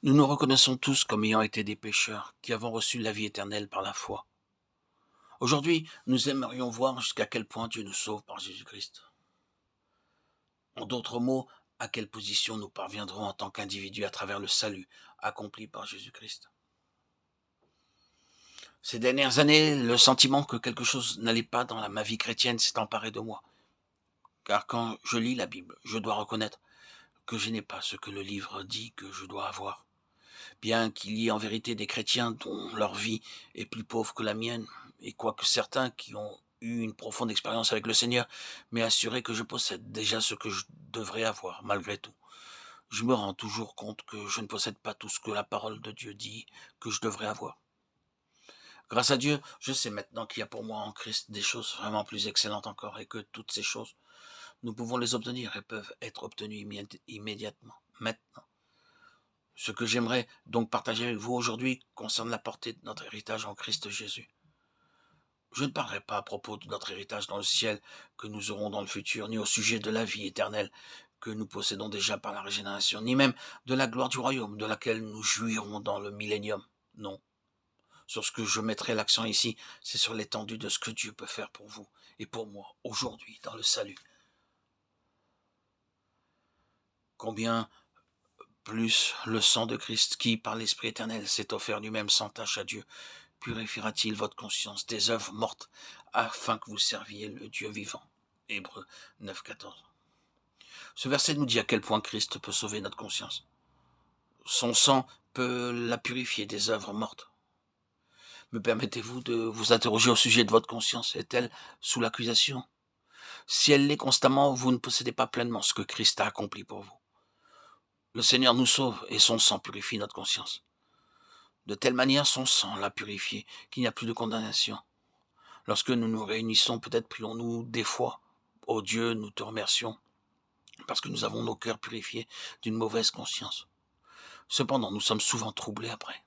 Nous nous reconnaissons tous comme ayant été des pécheurs, qui avons reçu la vie éternelle par la foi. Aujourd'hui, nous aimerions voir jusqu'à quel point Dieu nous sauve par Jésus-Christ. En d'autres mots, à quelle position nous parviendrons en tant qu'individus à travers le salut accompli par Jésus-Christ. Ces dernières années, le sentiment que quelque chose n'allait pas dans ma vie chrétienne s'est emparé de moi. Car quand je lis la Bible, je dois reconnaître que je n'ai pas ce que le livre dit que je dois avoir. Bien qu'il y ait en vérité des chrétiens dont leur vie est plus pauvre que la mienne, et quoique certains qui ont eu une profonde expérience avec le Seigneur m'aient assuré que je possède déjà ce que je devrais avoir, malgré tout. Je me rends toujours compte que je ne possède pas tout ce que la parole de Dieu dit que je devrais avoir. Grâce à Dieu, je sais maintenant qu'il y a pour moi en Christ des choses vraiment plus excellentes encore et que toutes ces choses, nous pouvons les obtenir et peuvent être obtenues immédiatement, maintenant. Ce que j'aimerais donc partager avec vous aujourd'hui concerne la portée de notre héritage en Christ Jésus. Je ne parlerai pas à propos de notre héritage dans le ciel que nous aurons dans le futur, ni au sujet de la vie éternelle que nous possédons déjà par la régénération, ni même de la gloire du royaume de laquelle nous jouirons dans le millénium. Non. Sur ce que je mettrai l'accent ici, c'est sur l'étendue de ce que Dieu peut faire pour vous et pour moi aujourd'hui dans le salut. Combien plus le sang de Christ qui, par l'Esprit éternel, s'est offert lui-même sans tache à Dieu, purifiera-t-il votre conscience des œuvres mortes, afin que vous serviez le Dieu vivant. Hébreux 9, 14. Ce verset nous dit à quel point Christ peut sauver notre conscience. Son sang peut la purifier des œuvres mortes. Me permettez-vous de vous interroger au sujet de votre conscience? Est-elle sous l'accusation? Si elle l'est constamment, vous ne possédez pas pleinement ce que Christ a accompli pour vous. Le Seigneur nous sauve et son sang purifie notre conscience. De telle manière, son sang l'a purifié, qu'il n'y a plus de condamnation. Lorsque nous nous réunissons, peut-être prions-nous des fois. Ô Dieu, nous te remercions, parce que nous avons nos cœurs purifiés d'une mauvaise conscience. Cependant, nous sommes souvent troublés après.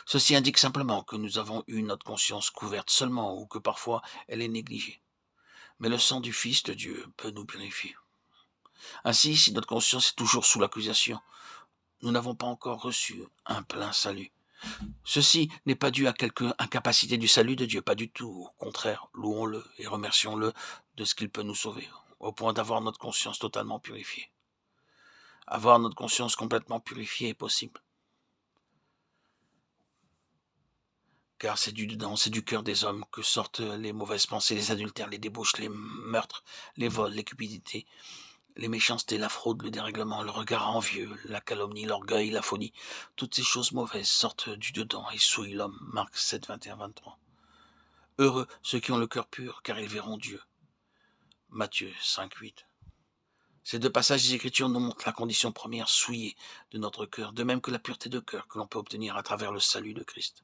Ceci indique simplement que nous avons eu notre conscience couverte seulement ou que parfois elle est négligée. Mais le sang du Fils de Dieu peut nous purifier. Ainsi, si notre conscience est toujours sous l'accusation, nous n'avons pas encore reçu un plein salut. Ceci n'est pas dû à quelque incapacité du salut de Dieu, pas du tout. Au contraire, louons-le et remercions-le de ce qu'il peut nous sauver, au point d'avoir notre conscience totalement purifiée. Avoir notre conscience complètement purifiée est possible. Car c'est du dedans, c'est du cœur des hommes que sortent les mauvaises pensées, les adultères, les débauches, les meurtres, les vols, les cupidités, les méchancetés, la fraude, le dérèglement, le regard envieux, la calomnie, l'orgueil, la folie. Toutes ces choses mauvaises sortent du dedans et souillent l'homme. Marc 7, 21, 23. Heureux ceux qui ont le cœur pur, car ils verront Dieu. Matthieu 5, 8. Ces deux passages des Écritures nous montrent la condition première souillée de notre cœur, de même que la pureté de cœur que l'on peut obtenir à travers le salut de Christ.